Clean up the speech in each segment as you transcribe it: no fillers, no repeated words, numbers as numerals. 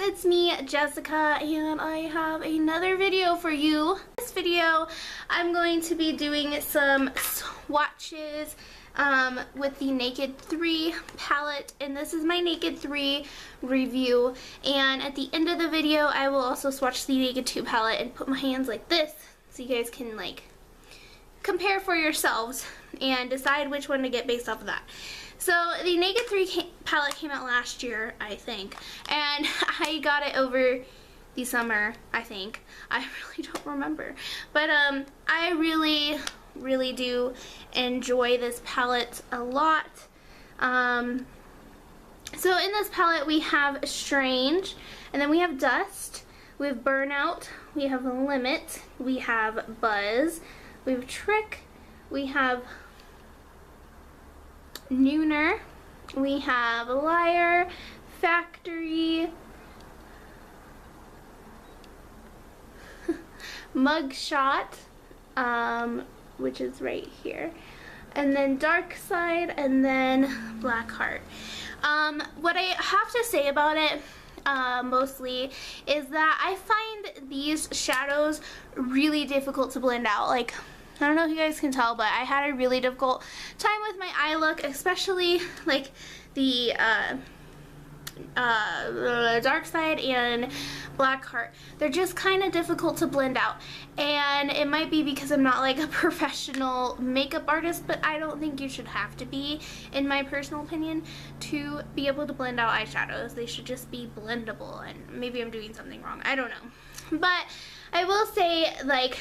it's me, Jessica, and I have another video for you. In this video, I'm going to be doing some swatches with the Naked 3 palette, and this is my Naked 3 review. And at the end of the video, I will also swatch the Naked 2 palette and put my hands like this so you guys can like compare for yourselves and decide which one to get based off of that. So the Naked 3 palette came out last year, I think, and I got it over the summer, I think. I really don't remember. But I really do enjoy this palette a lot. So in this palette we have Strange, and then we have Dust, we have Burnout, we have Limit, we have Buzz, we have Trick, we have Nooner, we have Liar, Factory, Mugshot, which is right here, and then Dark Side, and then Blackheart. What I have to say about it mostly is that I find these shadows really difficult to blend out. Like, I don't know if you guys can tell, but I had a really difficult time with my eye look, especially like the Dark Side and Blackheart. They're just kind of difficult to blend out, and it might be because I'm not like a professional makeup artist, but I don't think you should have to be, in my personal opinion, to be able to blend out eyeshadows. They should just be blendable, and maybe I'm doing something wrong. I don't know. But I will say, like,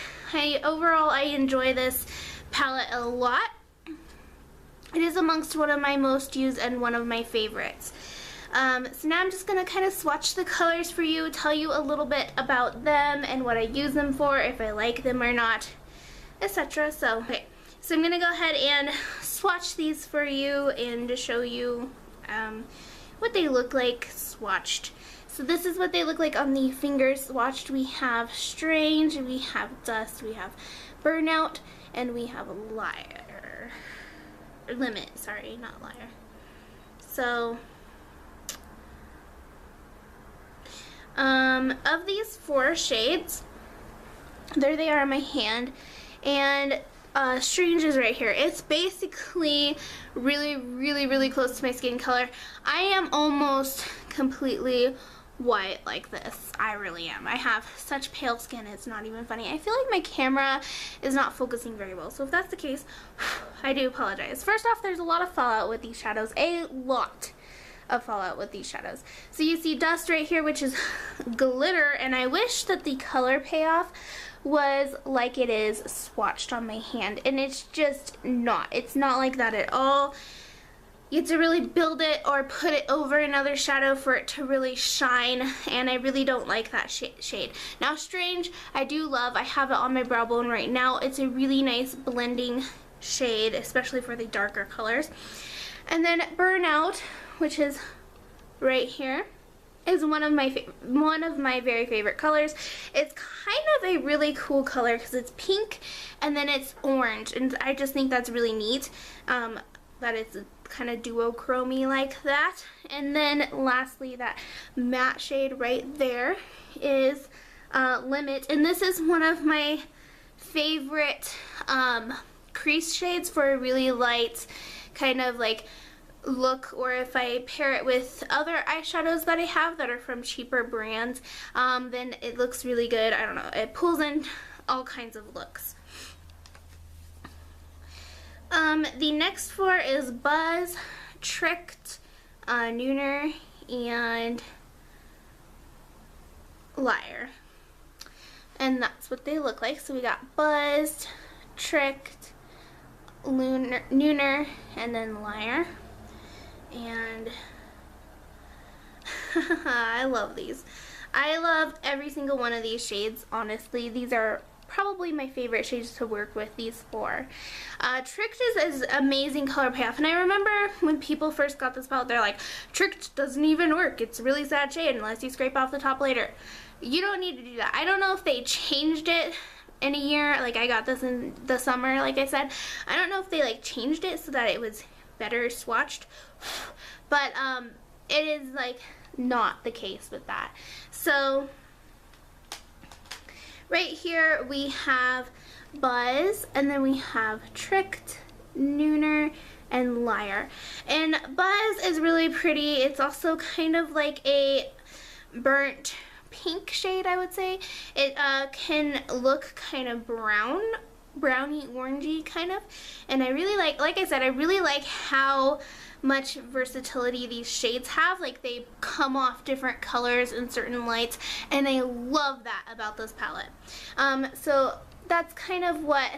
overall I enjoy this palette a lot. It is amongst one of my most used and one of my favorites. So now I'm just going to kind of swatch the colors for you, tell you a little bit about them and what I use them for, if I like them or not, etc. So, okay. So I'm going to go ahead and swatch these for you and to show you what they look like swatched. So this is what they look like on the fingers swatched. We have Strange, we have Dust, we have Burnout, and we have Liar. Or Limit, sorry, not Liar. So, of these 4 shades, there they are in my hand, and Strange is right here. It's basically really close to my skin color. I am almost completely white like this. I really am. I have such pale skin, it's not even funny. I feel like my camera is not focusing very well, so if that's the case, I do apologize. First off, there's a lot of fallout with these shadows. A lot of fallout with these shadows. So you see Dust right here, which is glitter, and I wish that the color payoff was like it is swatched on my hand, and it's just not. It's not like that at all. You have to really build it or put it over another shadow for it to really shine, and I really don't like that shade. Now Strange, I do love. I have it on my brow bone right now. It's a really nice blending shade, especially for the darker colors. And then Burnout, which is right here, is one of my very favorite colors. It's kind of a really cool color because it's pink and then it's orange, and I just think that's really neat. That it's kind of duochrome-y like that. And then lastly, that matte shade right there is Limit, and this is one of my favorite crease shades for a really light kind of like look, or if I pair it with other eyeshadows that I have that are from cheaper brands, then it looks really good. I don't know, it pulls in all kinds of looks. The next 4 is Buzz, Tricked, Nooner, and Liar. And that's what they look like. So we got Buzzed, Tricked, Nooner, and then Liar. And I love these. I love every single one of these shades, honestly. These are probably my favorite shades to work with, these 4. Tricked is amazing color payoff, and I remember when people first got this palette, they're like, Tricked doesn't even work. It's a really sad shade unless you scrape off the top later. You don't need to do that. I don't know if they changed it in a year. Like, I got this in the summer, like I said. I don't know if they like changed it so that it was better swatched, but it is like not the case with that. So right here we have Buzz, and then we have Tricked, Nooner, and Liar. And Buzz is really pretty. It's also kind of like a burnt pink shade, I would say. It can look kind of browny orangey kind of, and I really like I said, I really like how much versatility these shades have. Like, they come off different colors in certain lights, and I love that about this palette. So that's kind of what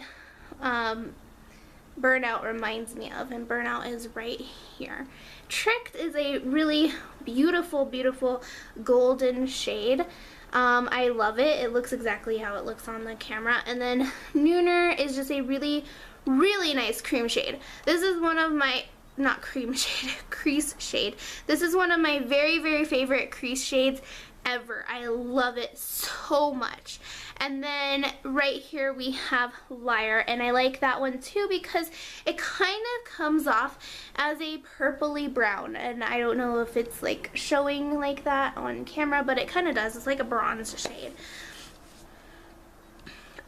Burnout reminds me of, and Burnout is right here. Tricked is a really beautiful, beautiful golden shade. I love it. It looks exactly how it looks on the camera. And then Nooner is just a really, really nice cream shade. This is one of my, not cream shade, crease shade. This is one of my very, very favorite crease shades ever. I love it so much. And then right here we have Liar, and I like that one too because it kind of comes off as a purpley brown, and I don't know if it's like showing like that on camera, but it kind of does. It's like a bronze shade.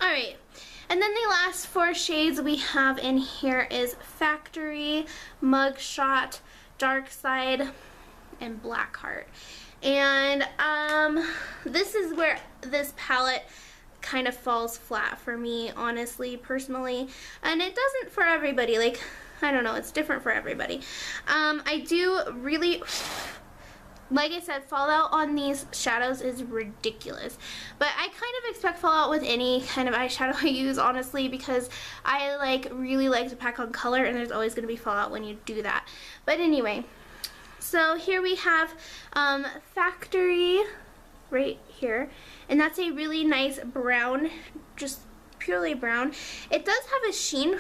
Alright, and then the last 4 shades we have in here is Factory, Mugshot, Dark Side, and Blackheart. And this is where this palette kind of falls flat for me, honestly, personally, and it doesn't for everybody. Like, I don't know, it's different for everybody. I do really, like I said, fallout on these shadows is ridiculous, but I kind of expect fallout with any kind of eyeshadow I use, honestly, because I really like to pack on color, and there's always going to be fallout when you do that. But anyway, so here we have Factory right here, and that's a really nice brown, just purely brown. It does have a sheen.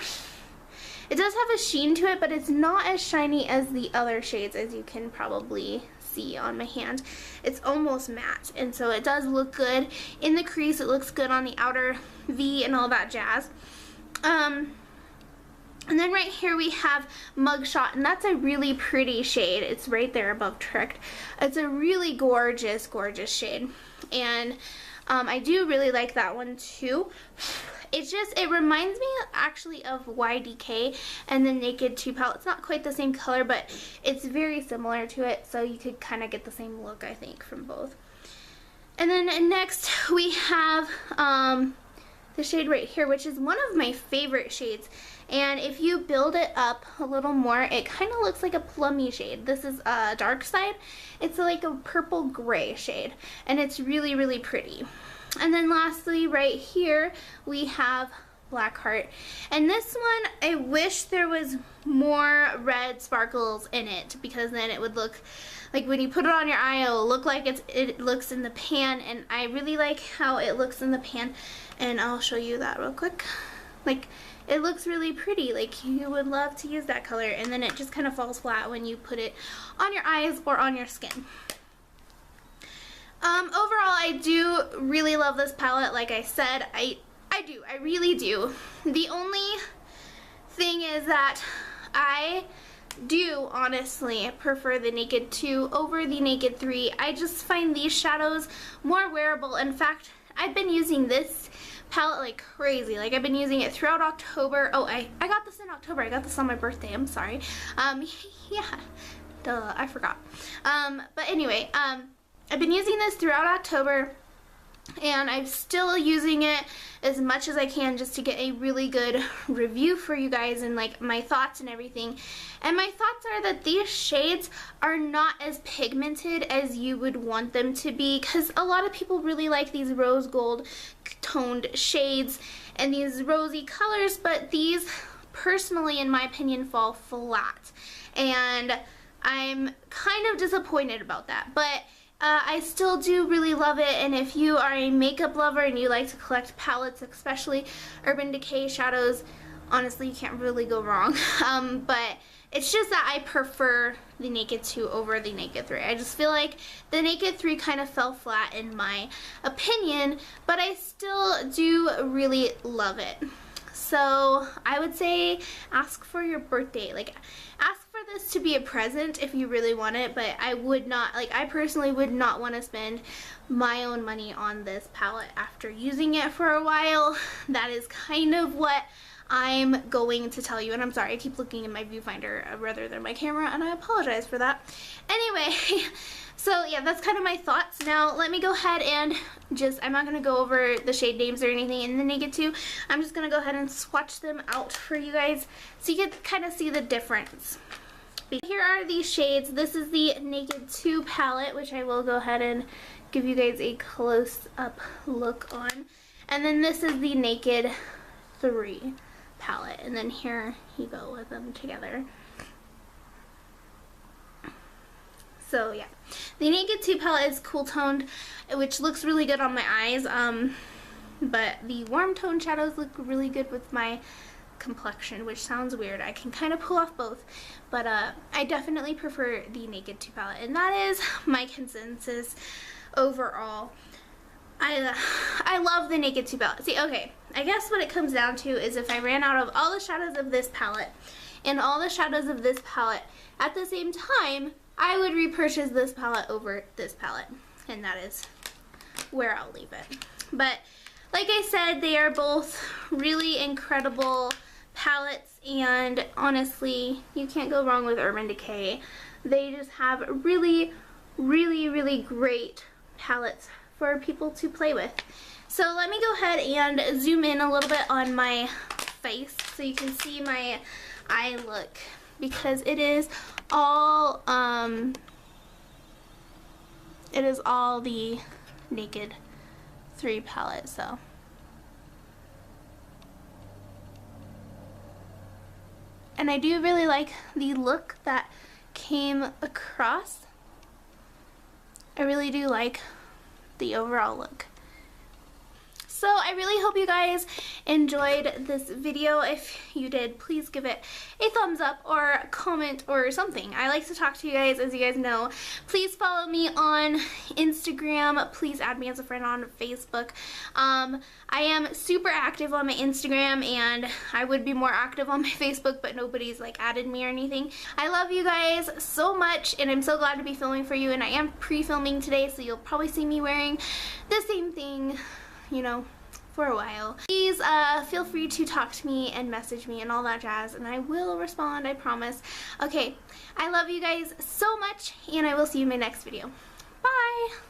It does have a sheen to it, but it's not as shiny as the other shades, as you can probably see on my hand. It's almost matte, and so it does look good in the crease. It looks good on the outer V and all that jazz. And then right here we have Mugshot, and that's a really pretty shade. It's right there above Tricked. It's a really gorgeous, gorgeous shade. And I do really like that one too. It reminds me actually of YDK and the Naked 2 palette. It's not quite the same color, but it's very similar to it, so you could kind of get the same look, I think, from both. And then next we have the shade right here, which is one of my favorite shades. And if you build it up a little more, it kind of looks like a plummy shade. This is Dark Side. It's like a purple gray shade, and it's really, really pretty. And then lastly, right here, we have Blackheart. And this one, I wish there was more red sparkles in it, because then it would look like when you put it on your eye, it will look like it looks in the pan, and I really like how it looks in the pan, and I'll show you that real quick. Like, it looks really pretty. Like, you would love to use that color, and then it just kind of falls flat when you put it on your eyes or on your skin. Overall, I do really love this palette. Like I said, I really do. The only thing is that I do honestly prefer the Naked 2 over the Naked 3. I just find these shadows more wearable. In fact, I've been using this palette like crazy. Like, I've been using it throughout October. Oh, I got this in October. I got this on my birthday. I'm sorry. Yeah, duh, I forgot. But anyway, I've been using this throughout October, and I'm still using it as much as I can just to get a really good review for you guys and like my thoughts and everything. And my thoughts are that these shades are not as pigmented as you would want them to be, because a lot of people really like these rose gold toned shades and these rosy colors, but these personally, in my opinion, fall flat, and I'm kind of disappointed about that. But I still do really love it, and if you are a makeup lover and you like to collect palettes, especially Urban Decay shadows, honestly, you can't really go wrong. But it's just that I prefer the Naked 2 over the Naked 3. I just feel like the Naked 3 kind of fell flat in my opinion, but I still do really love it. So I would say ask for your birthday. Like, ask for this to be a present if you really want it, but I would not, like, I personally would not want to spend my own money on this palette after using it for a while. That is kind of what I'm going to tell you, and I'm sorry, I keep looking in my viewfinder rather than my camera, and I apologize for that. Anyway, so yeah, that's kind of my thoughts. Now, let me go ahead and I'm not going to go over the shade names or anything in the Naked 2. I'm just going to go ahead and swatch them out for you guys so you can kind of see the difference. Here are these shades. This is the Naked 2 palette, which I will go ahead and give you guys a close-up look on. And then this is the Naked 3 palette, and then here you go with them together. So yeah, the Naked 2 palette is cool toned, which looks really good on my eyes, but the warm tone shadows look really good with my complexion, which sounds weird. I can kind of pull off both, but I definitely prefer the Naked 2 palette, and that is my consensus overall. I love the Naked 2 palette. See, okay, I guess what it comes down to is if I ran out of all the shadows of this palette and all the shadows of this palette at the same time, I would repurchase this palette over this palette, and that is where I'll leave it. But like I said, they are both really incredible palettes, and honestly, you can't go wrong with Urban Decay. They just have really, really, really great palettes for people to play with. So let me go ahead and zoom in a little bit on my face so you can see my eye look, because it is all the Naked 3 palette. So and I do really like the look that came across. I really do like the overall look. So I really hope you guys enjoyed this video. If you did, please give it a thumbs up or a comment or something. I like to talk to you guys, as you guys know. Please follow me on Instagram. Please add me as a friend on Facebook. I am super active on my Instagram, and I would be more active on my Facebook, but nobody's like added me or anything. I love you guys so much, and I'm so glad to be filming for you, and I am pre-filming today, so you'll probably see me wearing the same thing, you know, for a while. Please feel free to talk to me and message me and all that jazz, and I will respond, I promise. Okay, I love you guys so much, and I will see you in my next video. Bye!